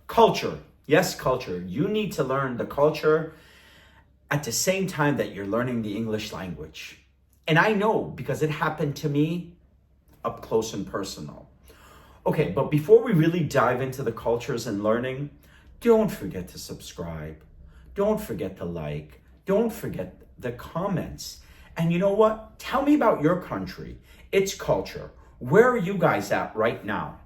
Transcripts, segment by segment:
Culture. Yes, culture. You need to learn the culture at the same time that you're learning the English language. And I know because it happened to me up close and personal. Okay, but before we really dive into the cultures and learning, don't forget to subscribe. Don't forget to like. Don't forget the comments. And you know what? Tell me about your country, its culture. Where are you guys at right now?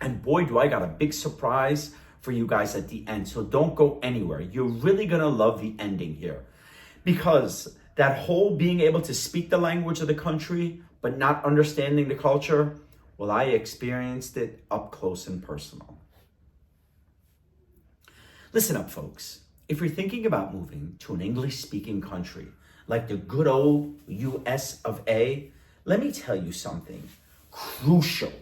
And boy, do I got a big surprise for you guys at the end. So don't go anywhere. You're really going to love the ending here. Because that whole being able to speak the language of the country, but not understanding the culture, well, I experienced it up close and personal. Listen up, folks. If you're thinking about moving to an English-speaking country, like the good old US of A, let me tell you something crucial.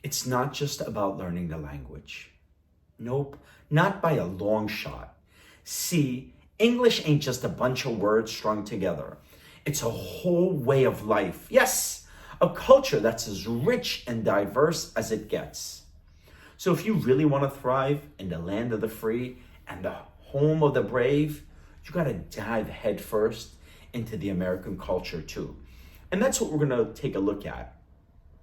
It's not just about learning the language. Nope, not by a long shot. See, English ain't just a bunch of words strung together. It's a whole way of life. Yes, a culture that's as rich and diverse as it gets. So if you really want to thrive in the land of the free and the home of the brave, you got to dive headfirst into the American culture too. And that's what we're going to take a look at.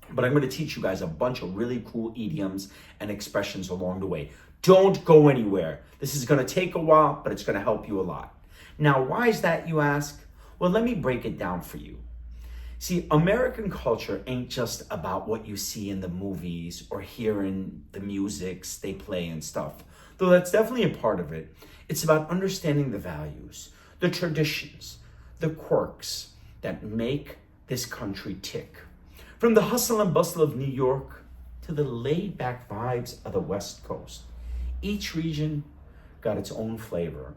But I'm going to teach you guys a bunch of really cool idioms and expressions along the way. Don't go anywhere. This is going to take a while, but it's going to help you a lot. Now, why is that, you ask? Well, let me break it down for you. See, American culture ain't just about what you see in the movies or hear in the musics they play and stuff, though that's definitely a part of it. It's about understanding the values, the traditions, the quirks that make this country tick. From the hustle and bustle of New York to the laid-back vibes of the West Coast, each region got its own flavor,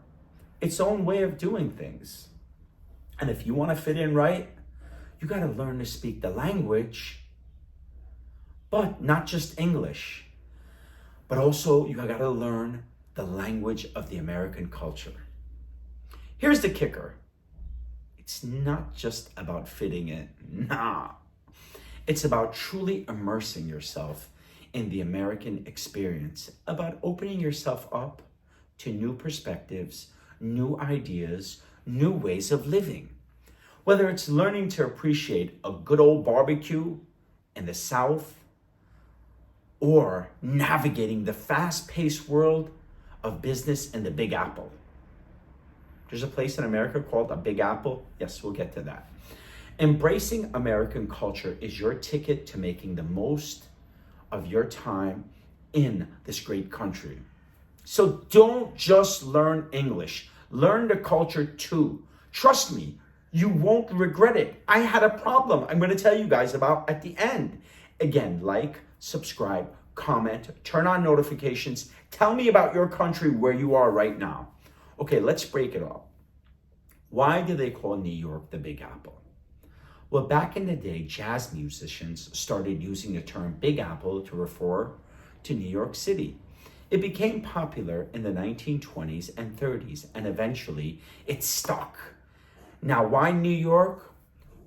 its own way of doing things. And if you want to fit in right, you got to learn to speak the language, but not just English, but also you got to learn the language of the American culture. Here's the kicker. It's not just about fitting in. Nah. It's about truly immersing yourself in the American experience, about opening yourself up to new perspectives, new ideas, new ways of living. Whether it's learning to appreciate a good old barbecue in the South or navigating the fast-paced world of business in the Big Apple. There's a place in America called a Big Apple. Yes, we'll get to that. Embracing American culture is your ticket to making the most of your time in this great country. So don't just learn English. Learn the culture too. Trust me, you won't regret it. I had a problem I'm going to tell you guys about at the end. Again, like, subscribe, comment, turn on notifications. Tell me about your country where you are right now. Okay, let's break it up. Why do they call New York the Big Apple? Well, back in the day, jazz musicians started using the term Big Apple to refer to New York City. It became popular in the 1920s and 30s, and eventually it stuck. Now, why New York?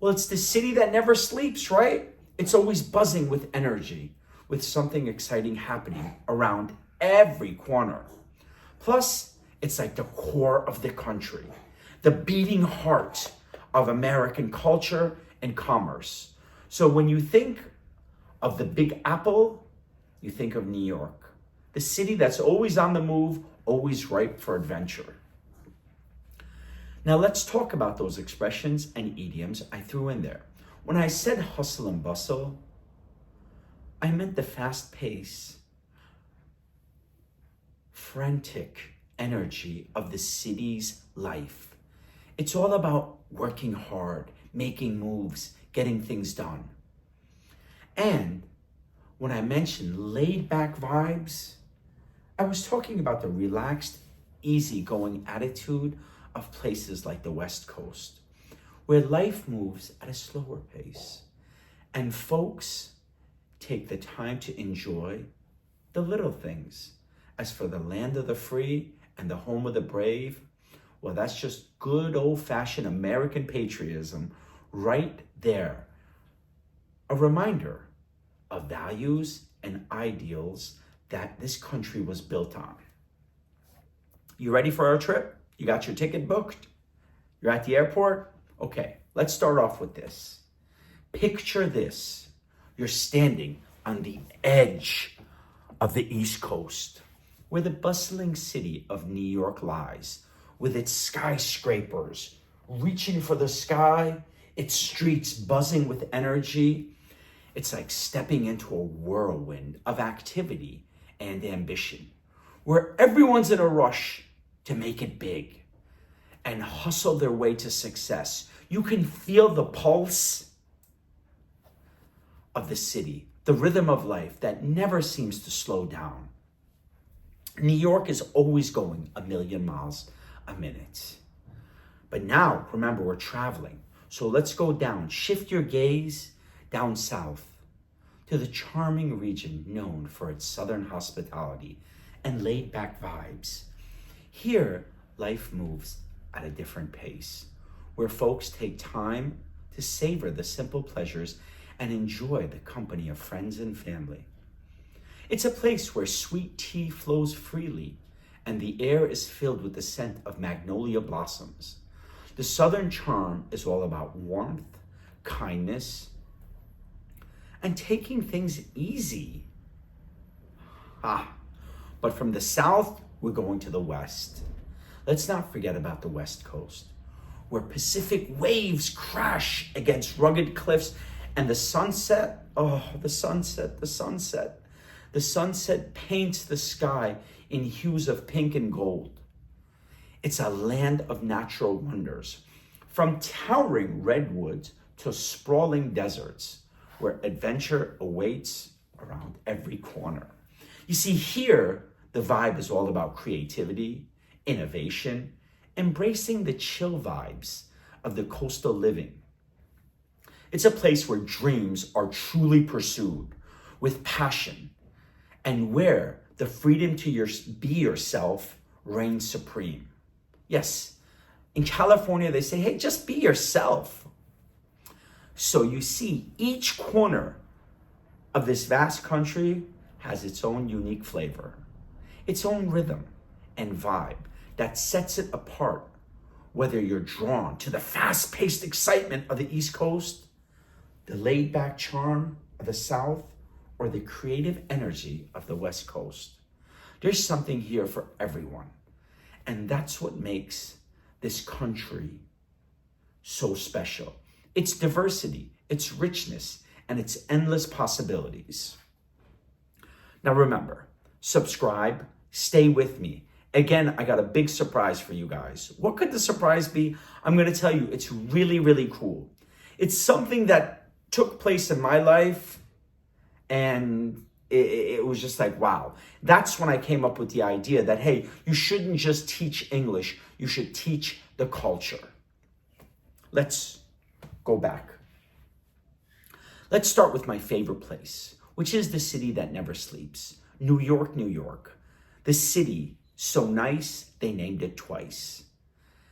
Well, it's the city that never sleeps, right? It's always buzzing with energy, with something exciting happening around every corner. Plus, it's like the core of the country, the beating heart of American culture and commerce. So when you think of the Big Apple, you think of New York, the city that's always on the move, always ripe for adventure. Now let's talk about those expressions and idioms I threw in there. When I said hustle and bustle, I meant the fast pace, frantic energy of the city's life. It's all about working hard, making moves, getting things done. And when I mentioned laid-back vibes, I was talking about the relaxed, easygoing attitude of places like the West Coast, where life moves at a slower pace, and folks take the time to enjoy the little things. As for the land of the free and the home of the brave, well, that's just good old-fashioned American patriotism right there. A reminder of values and ideals that this country was built on. You ready for our trip? You got your ticket booked? You're at the airport? Okay, let's start off with this. Picture this. You're standing on the edge of the East Coast, where the bustling city of New York lies, with its skyscrapers reaching for the sky, its streets buzzing with energy. It's like stepping into a whirlwind of activity and ambition, where everyone's in a rush to make it big and hustle their way to success. You can feel the pulse of the city, the rhythm of life that never seems to slow down. New York is always going a million miles a minute. But now, remember, we're traveling. So let's go down. Shift your gaze down south to the charming region known for its southern hospitality and laid-back vibes. Here, life moves at a different pace, where folks take time to savor the simple pleasures and enjoy the company of friends and family. It's a place where sweet tea flows freely and the air is filled with the scent of magnolia blossoms. The southern charm is all about warmth, kindness, and taking things easy. But from the south, we're going to the west. Let's not forget about the West Coast, where Pacific waves crash against rugged cliffs and the sunset, the sunset. The sunset paints the sky in hues of pink and gold. It's a land of natural wonders, from towering redwoods to sprawling deserts, where adventure awaits around every corner. You see, here, the vibe is all about creativity, innovation, embracing the chill vibes of the coastal living. It's a place where dreams are truly pursued with passion and where the freedom to be yourself reigns supreme. Yes, in California, they say, hey, just be yourself. So you see, each corner of this vast country has its own unique flavor, its own rhythm and vibe that sets it apart, whether you're drawn to the fast-paced excitement of the East Coast, the laid-back charm of the South, or the creative energy of the West Coast. There's something here for everyone. And that's what makes this country so special. Its diversity, its richness, and its endless possibilities. Now remember, subscribe, stay with me. Again, I got a big surprise for you guys. What could the surprise be? I'm going to tell you, it's really, really cool. It's something that took place in my life, and it was just like, wow. That's when I came up with the idea that, hey, you shouldn't just teach English, you should teach the culture. Let's go back. Let's start with my favorite place, which is the city that never sleeps. New York, New York. The city, so nice, they named it twice.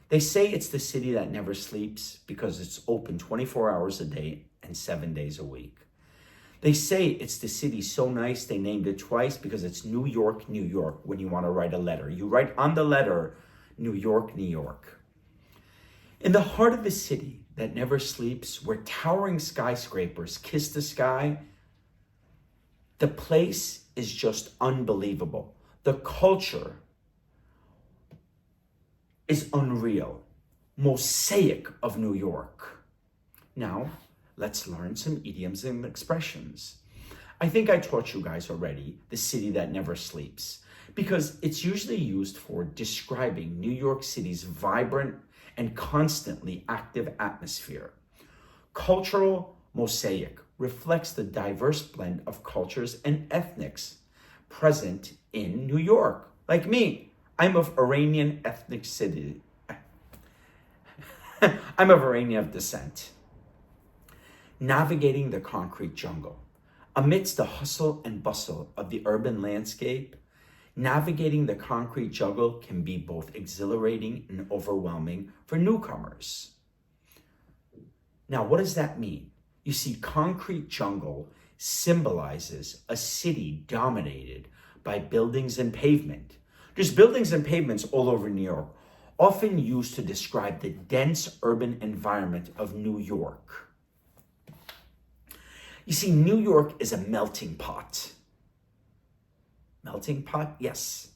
They say it's the city that never sleeps because it's open 24 hours a day and 7 days a week. They say it's the city so nice, they named it twice because it's New York, New York, when you want to write a letter. You write on the letter, New York, New York. In the heart of the city that never sleeps, where towering skyscrapers kiss the sky, the place is just unbelievable. The culture is unreal. Mosaic of New York. Now, let's learn some idioms and expressions. I think I taught you guys already the city that never sleeps because it's usually used for describing New York City's vibrant and constantly active atmosphere. Cultural mosaic reflects the diverse blend of cultures and ethnics present in New York. Like me, I'm of Iranian ethnicity. I'm of Iranian descent. Navigating the concrete jungle. Amidst the hustle and bustle of the urban landscape, navigating the concrete jungle can be both exhilarating and overwhelming for newcomers. Now, what does that mean? You see, concrete jungle symbolizes a city dominated by buildings and pavement. There's buildings and pavements all over New York, often used to describe the dense urban environment of New York. You see, New York is a melting pot. Melting pot? Yes.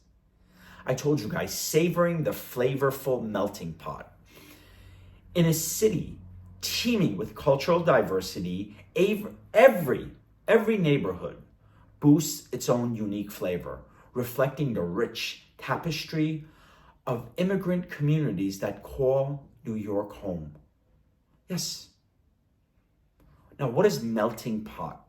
I told you guys, savoring the flavorful melting pot. In a city teeming with cultural diversity, every neighborhood boasts its own unique flavor, reflecting the rich tapestry of immigrant communities that call New York home. Yes. Now, what is melting pot?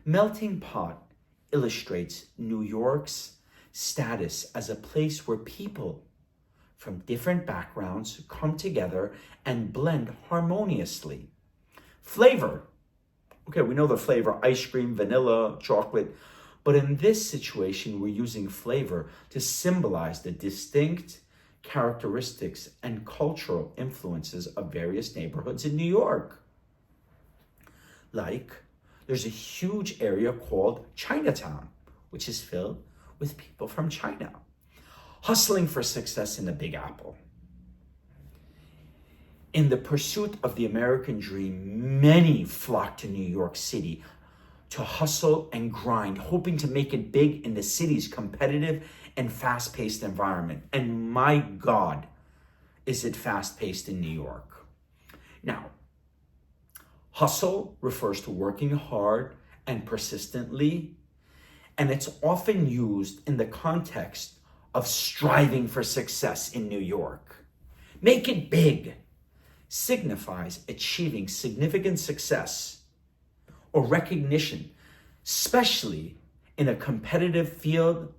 Melting pot illustrates New York's status as a place where people from different backgrounds come together and blend harmoniously. Flavor. Okay, we know the flavor, ice cream, vanilla, chocolate. But in this situation, we're using flavor to symbolize the distinct characteristics and cultural influences of various neighborhoods in New York. Like, there's a huge area called Chinatown, which is filled with people from China, hustling for success in the Big Apple. In the pursuit of the American dream, many flock to New York City to hustle and grind, hoping to make it big in the city's competitive and fast-paced environment. And my God, is it fast-paced in New York. Now, hustle refers to working hard and persistently, and it's often used in the context of striving for success in New York. Make it big signifies achieving significant success or recognition, especially in a competitive field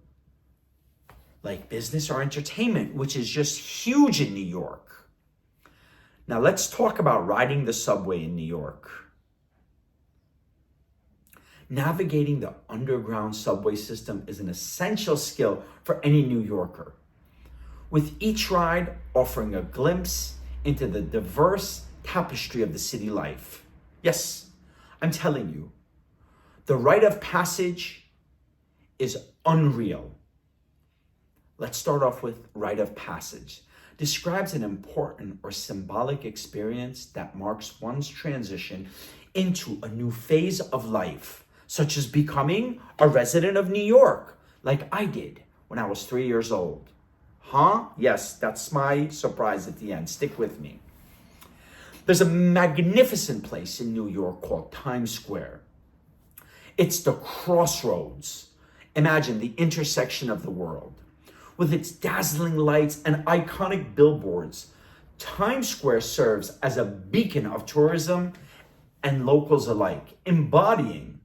like business or entertainment, which is just huge in New York. Now let's talk about riding the subway in New York. Navigating the underground subway system is an essential skill for any New Yorker, with each ride offering a glimpse into the diverse tapestry of the city life. Yes, I'm telling you, the rite of passage is unreal. Let's start off with rite of passage. Describes an important or symbolic experience that marks one's transition into a new phase of life, such as becoming a resident of New York, like I did when I was 3 years old. Huh? Yes, that's my surprise at the end. Stick with me. There's a magnificent place in New York called Times Square. It's the crossroads. Imagine the intersection of the world. With its dazzling lights and iconic billboards, Times Square serves as a beacon of tourism and locals alike, embodying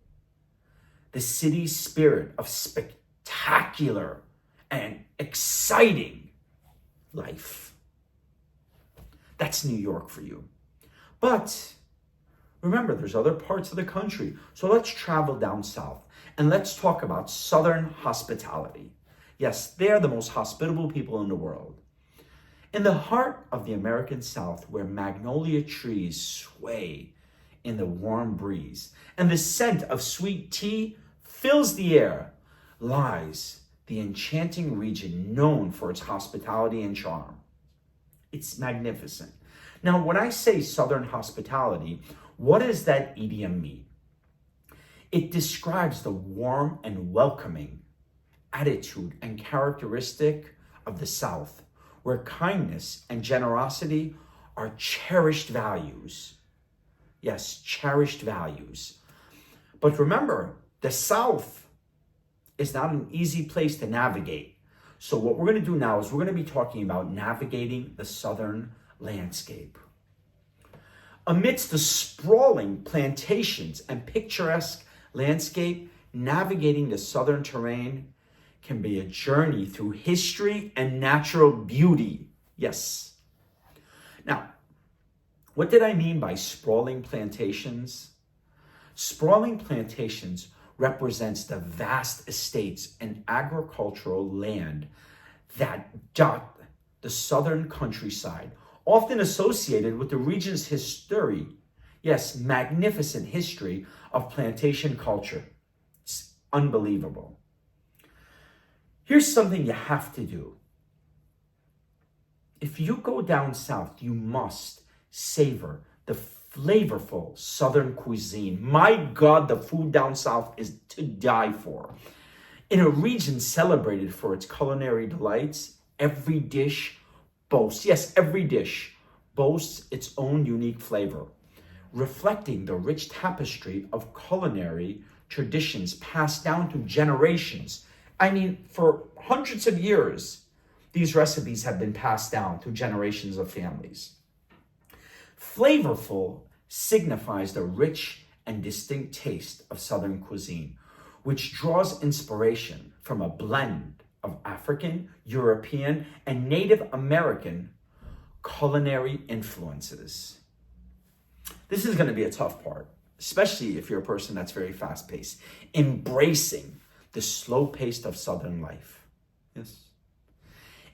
the city's spirit of spectacular and exciting life. That's New York for you. But remember, there's other parts of the country. So let's travel down south and let's talk about Southern hospitality. Yes, they're the most hospitable people in the world. In the heart of the American South, where magnolia trees sway in the warm breeze and the scent of sweet tea fills the air, lies the enchanting region known for its hospitality and charm. It's magnificent. Now, when I say Southern hospitality, what does that idiom mean? It describes the warm and welcoming attitude and characteristic of the South, where kindness and generosity are cherished values. Yes, cherished values. But remember, the South is not an easy place to navigate. So what we're going to do now is we're going to be talking about navigating the Southern landscape. Amidst the sprawling plantations and picturesque landscape, navigating the Southern terrain can be a journey through history and natural beauty. Yes. Now, what did I mean by sprawling plantations? Sprawling plantations represents the vast estates and agricultural land that dot the southern countryside, often associated with the region's history. Yes, magnificent history of plantation culture. It's unbelievable. Here's something you have to do. If you go down south, you must savor the flavorful Southern cuisine. My God, the food down south is to die for. In a region celebrated for its culinary delights, every dish boasts, yes, every dish boasts its own unique flavor, reflecting the rich tapestry of culinary traditions passed down to generations. I mean, for hundreds of years, these recipes have been passed down through generations of families. Flavorful signifies the rich and distinct taste of Southern cuisine, which draws inspiration from a blend of African, European, and Native American culinary influences. This is going to be a tough part, especially if you're a person that's very fast-paced, embracing the slow pace of Southern life. Yes.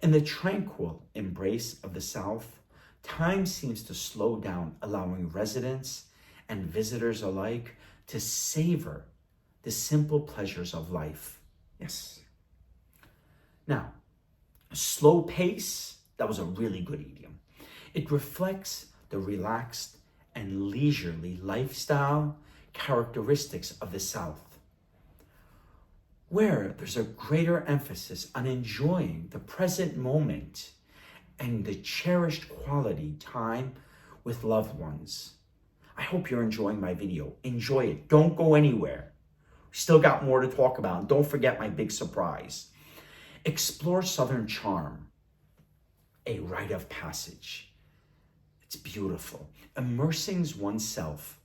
In the tranquil embrace of the South, time seems to slow down, allowing residents and visitors alike to savor the simple pleasures of life. Yes. Now, slow pace, that was a really good idiom. It reflects the relaxed and leisurely lifestyle characteristics of the South, where there's a greater emphasis on enjoying the present moment and the cherished quality time with loved ones. I hope you're enjoying my video. Enjoy it. Don't go anywhere. We still got more to talk about. And don't forget my big surprise. Explore Southern charm, a rite of passage. It's beautiful. Immersing oneself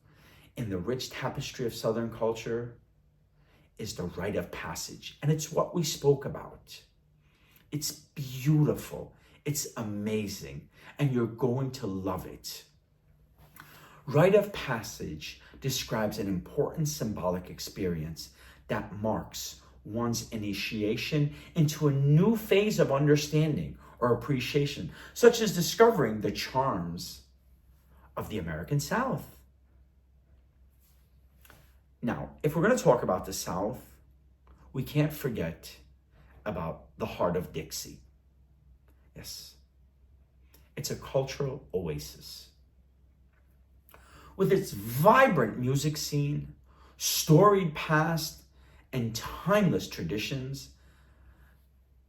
in the rich tapestry of Southern culture is the rite of passage. And it's what we spoke about. It's beautiful. It's amazing. And you're going to love it. Rite of passage describes an important symbolic experience that marks one's initiation into a new phase of understanding or appreciation, such as discovering the charms of the American South. Now, if we're going to talk about the South, we can't forget about the heart of Dixie. Yes, it's a cultural oasis. With its vibrant music scene, storied past, and timeless traditions,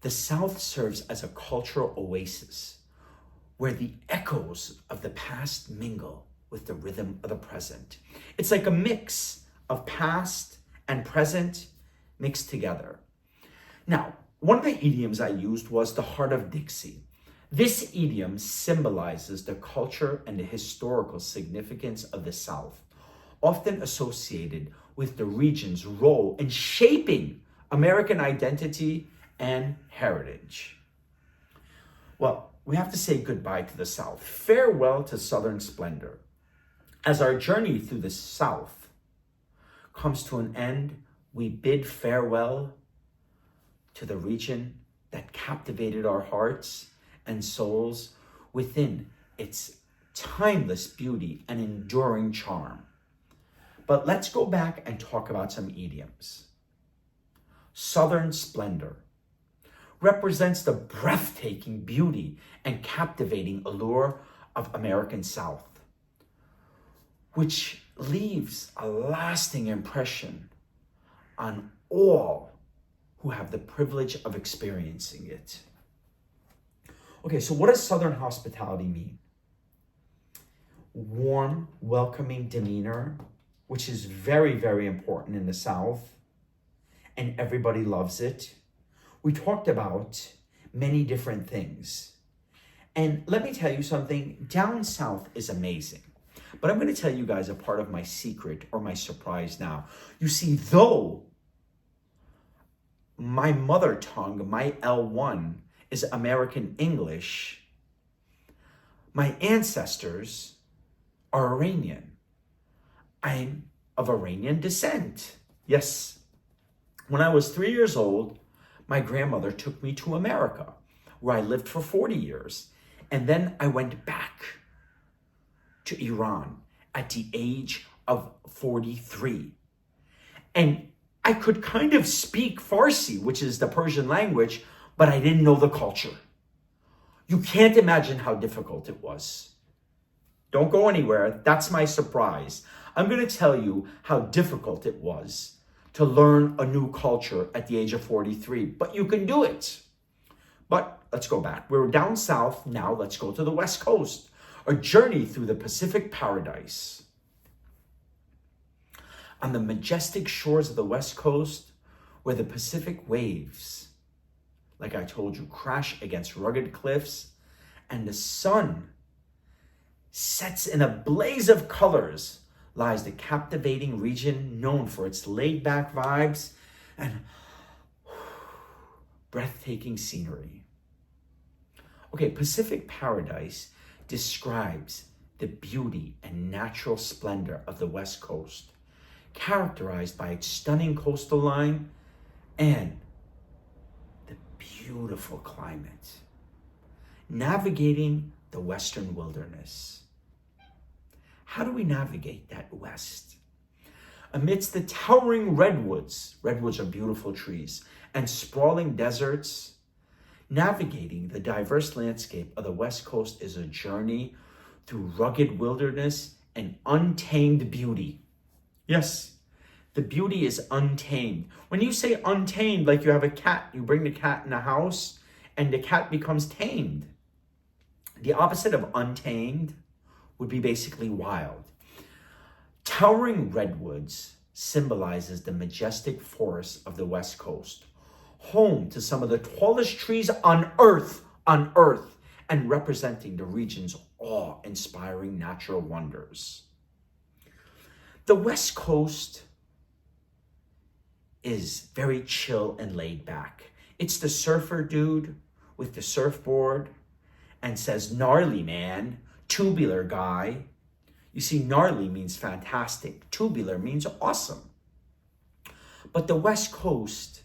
the South serves as a cultural oasis where the echoes of the past mingle with the rhythm of the present. It's like a mix of past and present mixed together. Now, one of the idioms I used was the heart of Dixie. This idiom symbolizes the culture and the historical significance of the South, often associated with the region's role in shaping American identity and heritage. Well, we have to say goodbye to the South. Farewell to Southern splendor. As our journey through the South comes to an end, we bid farewell to the region that captivated our hearts and souls within its timeless beauty and enduring charm. But let's go back and talk about some idioms. Southern splendor represents the breathtaking beauty and captivating allure of American South, which leaves a lasting impression on all who have the privilege of experiencing it. Okay, so what does Southern hospitality mean? Warm, welcoming demeanor, which is very, very important in the South, and everybody loves it. We talked about many different things. And let me tell you something, down south is amazing. But I'm going to tell you guys a part of my secret or my surprise now. You see, though my mother tongue, my L1, is American English, my ancestors are Iranian. I'm of Iranian descent. Yes. When I was 3 years old, my grandmother took me to America, where I lived for 40 years. And then I went back to Iran at the age of 43. And I could kind of speak Farsi, which is the Persian language, but I didn't know the culture. You can't imagine how difficult it was. Don't go anywhere. That's my surprise. I'm going to tell you how difficult it was to learn a new culture at the age of 43, but you can do it. But let's go back. We're down south. Now let's go to the West Coast. A journey through the Pacific paradise. On the majestic shores of the West Coast, where the Pacific waves, like I told you, crash against rugged cliffs, and the sun sets in a blaze of colors, lies the captivating region known for its laid-back vibes and breathtaking scenery. Okay, Pacific Paradise describes the beauty and natural splendor of the West Coast, characterized by its stunning coastal line and the beautiful climate. Navigating the Western wilderness. How do we navigate that West? Amidst the towering redwoods are beautiful trees, and sprawling deserts, navigating the diverse landscape of the West Coast is a journey through rugged wilderness and untamed beauty. Yes, the beauty is untamed. When you say untamed, like you have a cat, you bring the cat in the house and the cat becomes tamed. The opposite of untamed would be basically wild. Towering redwoods symbolizes the majestic forests of the West Coast, home to some of the tallest trees on earth, and representing the region's awe-inspiring natural wonders. The West Coast is very chill and laid back. It's the surfer dude with the surfboard and says, gnarly man, tubular guy. You see, gnarly means fantastic. Tubular means awesome. But the West Coast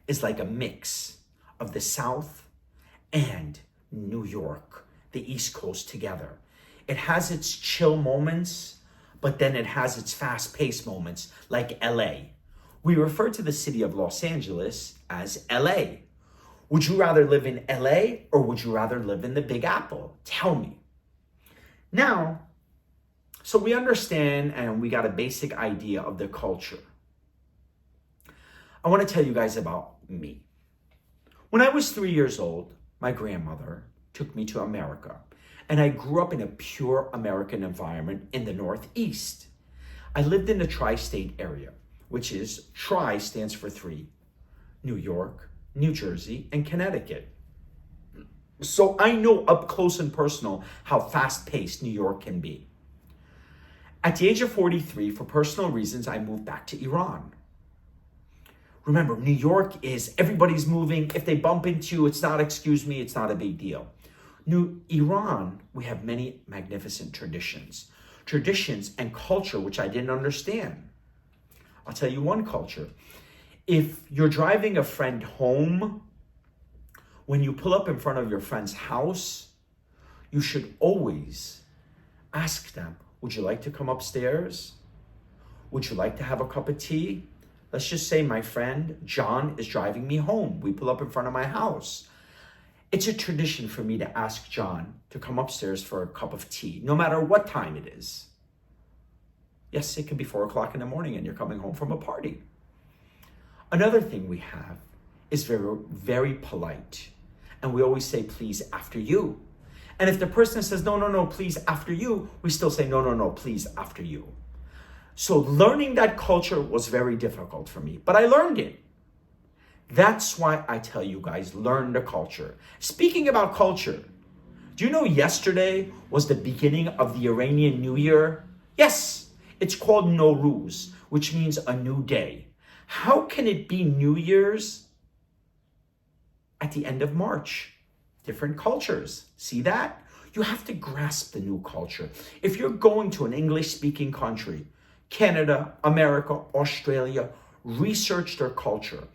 is like a mix of the South and New York, the East Coast together. It has its chill moments, but then it has its fast-paced moments, like LA. We refer to the city of Los Angeles as LA. Would you rather live in LA or would you rather live in the Big Apple? Tell me. Now, so we understand and we got a basic idea of the culture. I want to tell you guys about me. When I was 3 years old, my grandmother took me to America, and I grew up in a pure American environment in the Northeast. I lived in the tri-state area, which is tri stands for three: New York, New Jersey, and Connecticut. So I know up close and personal how fast-paced New York can be. At the age of 43, for personal reasons, I moved back to Iran. Remember, New York is everybody's moving. If they bump into you, it's not, excuse me, it's not a big deal. Iran, we have many magnificent traditions and culture which I didn't understand. I'll tell you one culture. If you're driving a friend home, when you pull up in front of your friend's house, you should always ask them, would you like to come upstairs? Would you like to have a cup of tea? Let's just say my friend John is driving me home. We pull up in front of my house. It's a tradition for me to ask John to come upstairs for a cup of tea, no matter what time it is. Yes, it could be 4 o'clock in the morning and you're coming home from a party. Another thing we have is very, very polite. And we always say, please, after you. And if the person says, no, please, after you, we still say, no, please, after you. So learning that culture was very difficult for me, but I learned it. That's why I tell you guys, learn the culture. Speaking about culture, do you know yesterday was the beginning of the Iranian New Year? Yes, it's called Nowruz, which means a new day. How can it be New Year's at the end of March? Different cultures. See that? You have to grasp the new culture. If you're going to an English-speaking country, Canada, America, Australia, research their culture.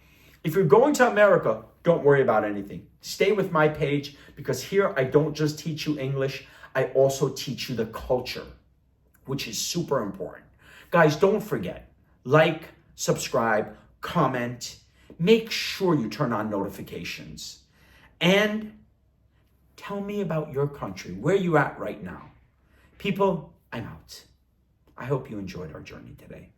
If you're going to America, don't worry about anything. Stay with my page, because here I don't just teach you English, I also teach you the culture, which is super important. Guys, don't forget, like, subscribe, comment. Make sure you turn on notifications. And tell me about your country, where you at right now. People, I'm out. I hope you enjoyed our journey today.